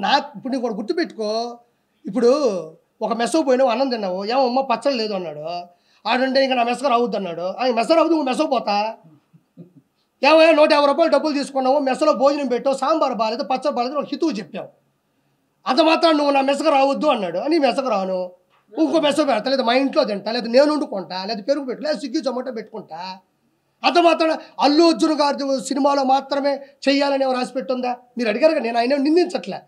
నాకు ఇప్పుడు నీకు ఒకటి గుర్తుపెట్టుకో. ఇప్పుడు ఒక మెస్సకు పోయినావు, అన్నం తిన్నావు, ఏమమ్మా పచ్చడి లేదు అన్నాడు. ఆడంటే ఇంకా నా మెస్సకు రావద్దు అన్నాడు. మెస్స రావద్దు, నువ్వు మెస్సకు పోతా. ఏమయ్యా 150 రూపాయలు డబ్బులు తీసుకున్నావు, మెస్సలో భోజనం పెట్టావు, సాంబార్ బాగాలేదు, పచ్చడి బాగాలేదు, ఒక హితువు చెప్పావు. అంత మాత్రం నువ్వు నా మెస్సకు రావద్దు అన్నాడు. నీ మెస్సకు రాను, ఇంకో మెస్స పెడతా, లేదా మా ఇంట్లో తింటా, లేదా నేను వండుకుంటా, లేదా పెరుగు పెట్టు, లేదా స్విగ్గీ జొమాటో పెట్టుకుంటా. అంత మాత్రం అల్లు అర్జున్ గారి సినిమాలో మాత్రమే చెయ్యాలని ఎవరు రాసి పెట్టుందా? మీరు అడిగారు, నేను ఆయన నిందించట్లే.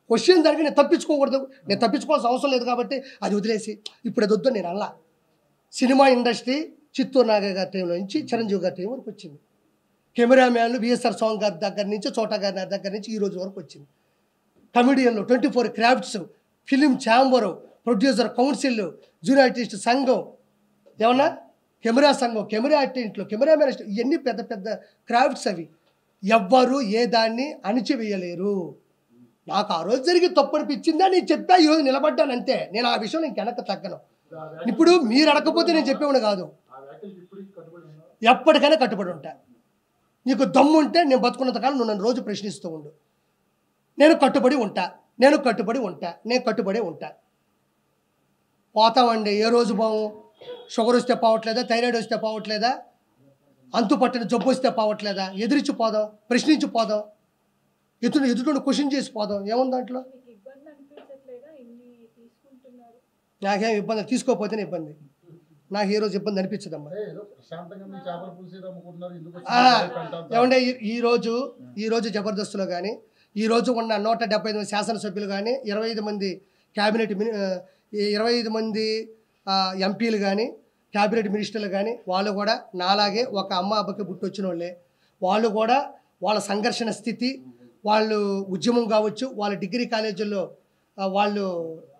క్వశ్చన్ దానికి నేను తప్పించుకోకూడదు, నేను తప్పించుకోవాల్సిన అవసరం లేదు కాబట్టి అది వదిలేసి ఇప్పుడు అది వద్దు నేను అలా. సినిమా ఇండస్ట్రీ చిత్తూరు నాగయ్య గారి టైంలో నుంచి చిరంజీవి గారి టైం వరకు వచ్చింది. కెమెరామ్యాన్లు విఎస్ఆర్ స్వామి గారి దగ్గర నుంచి, చోటా గారి దగ్గర నుంచి ఈ రోజు వరకు వచ్చింది. కమెడియన్లు 24 crafts, film chamber, producer council, junior artist సంఘం, ఏమన్నా కెమెరా సంఘం, కెమెరా ఆర్టిస్టులు, కెమెరామెన్, ఇవన్నీ పెద్ద పెద్ద క్రాఫ్ట్స్. అవి ఎవ్వరు ఏ దాన్ని అణిచివేయలేరు. నాకు ఆ రోజు జరిగి తప్పు అనిపించిందా నేను చెప్పా, ఈరోజు నిలబడ్డాను అంతే. నేను ఆ విషయం నేను వెనక్కి తగ్గను. ఇప్పుడు మీరు అడగకపోతే నేను చెప్పేవాడు కాదు, ఎప్పటికైనా కట్టుబడి ఉంటా. నీకు దమ్ము ఉంటే నేను బతుకున్నంత కాలం నువ్వు నన్ను రోజు ప్రశ్నిస్తూ ఉండు. నేను కట్టుబడి ఉంటా, నేను కట్టుబడి ఉంటా, నేను కట్టుబడి ఉంటా. పోతామండి, ఏ రోజు బావు. షుగర్ వస్తే పోవట్లేదా, థైరాయిడ్ వస్తే పోవట్లేదా, అంతు పట్టిన జబ్బు వస్తే పోవట్లేదా, ఎదిరించి పోదాం, ప్రశ్నించి పోదాం, ఎదుటి క్వశ్చన్ చేసి పోదాం. ఏముంది దాంట్లో? నాకేం ఇబ్బంది, తీసుకోకపోతేనే ఇబ్బంది. నాకు ఏ రోజు ఇబ్బంది అనిపించదమ్మా. ఏమంటే ఈరోజు జబర్దస్త్లో కానీ, ఈరోజు ఉన్న 175 మంది శాసనసభ్యులు కానీ, 25 మంది క్యాబినెట్ 25 మంది ఎంపీలు కానీ, క్యాబినెట్ మినిస్టర్లు కానీ, వాళ్ళు కూడా నాలాగే ఒక అమ్మ అబ్బకి పుట్టొచ్చిన వాళ్ళే. వాళ్ళు కూడా వాళ్ళ సంఘర్షణ స్థితి, వాళ్ళు ఉద్యమం కావచ్చు, వాళ్ళ డిగ్రీ కాలేజీల్లో వాళ్ళు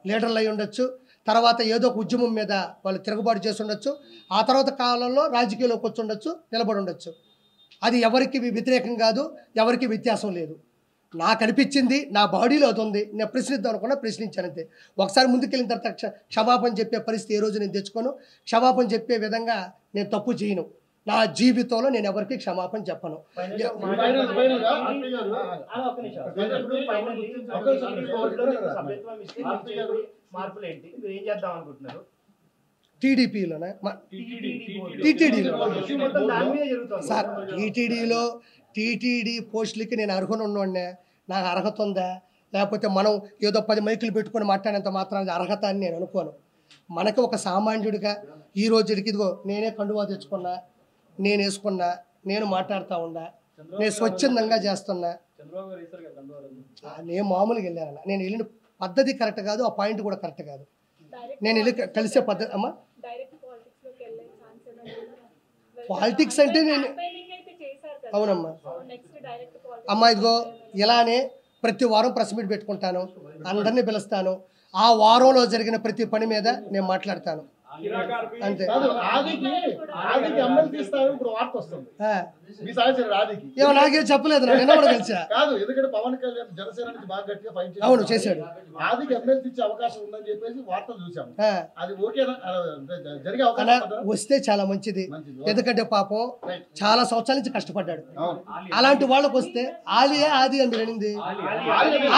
లీడర్లు అయి ఉండొచ్చు, తర్వాత ఏదో ఒక ఉద్యమం మీద వాళ్ళు తిరుగుబాటు చేసి ఉండొచ్చు, ఆ తర్వాత కాలంలో రాజకీయాల్లోకి వచ్చి ఉండొచ్చు, నిలబడి ఉండొచ్చు. అది ఎవరికి వ్యతిరేకం కాదు, ఎవరికి వ్యత్యాసం లేదు. నాకు అనిపించింది, నా బాడీలో అది ఉంది, నేను ప్రశ్నిద్దాం అనుకున్నా, ప్రశ్నించానంతే. ఒకసారి ముందుకెళ్ళిన తర్వాత క్షమాపణ చెప్పే పరిస్థితి ఏ రోజు నేను తెచ్చుకోను. క్షమాపణ చెప్పే విధంగా నేను తప్పు చేయను. నా జీవితంలో నేను ఎవరికి క్షమాపణ చెప్పను. టీడీపీలోనే సార్, టీటీడీ పోస్టులకి నేను అర్హునున్నోడినే. నాకు అర్హత ఉందా, లేకపోతే మనం ఏదో 10 మైకులు పెట్టుకొని మాట్లాడేంత మాత్రం అర్హత అని నేను అనుకోను. మనకి ఒక సామాన్యుడిగా ఈ రోజుకి ఇదిగో నేనే కండువా తెచ్చుకున్నా, నేను వేసుకున్నా, నేను మాట్లాడుతూ ఉన్నా, నేను స్వచ్ఛందంగా చేస్తున్నా. నేను మామూలుగా వెళ్ళానన్న, నేను వెళ్ళిన పద్ధతి కరెక్ట్ కాదు, ఆ పాయింట్ కూడా కరెక్ట్ కాదు. నేను వెళ్ళి కలిసే పద్ధతి అమ్మా. పాలిటిక్స్ అంటే నేను అవునమ్మా. అమ్మా ఇదిగో ఇలానే ప్రతి వారం ప్రెస్ మీట్ పెట్టుకుంటాను, అందరినీ పిలుస్తాను. ఆ వారంలో జరిగిన ప్రతి పని మీద నేను మాట్లాడతాను అంతే. ఏమో నాకేం చెప్పలేదు, నిన్న కూడా కలిసా. అవును చేశాడు. వస్తే చాలా మంచిది, ఎందుకంటే పాపం చాలా సంవత్సరాల నుంచి కష్టపడ్డాడు. అలాంటి వాళ్ళకి వస్తే ఆలియా ఆది అని అనింది.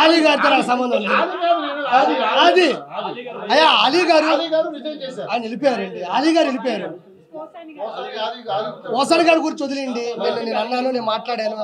ఆలీ గారితో నాకు సంబంధం లేదు. ఆది అయ్యా అలీ గారు ఆయన వెళ్ళిపోయారండి. అలీ గారు వెళ్ళిపోయారు. మోసాడి గారి గురించి వదిలేండి. నేను అన్నాను, నేను మాట్లాడాను.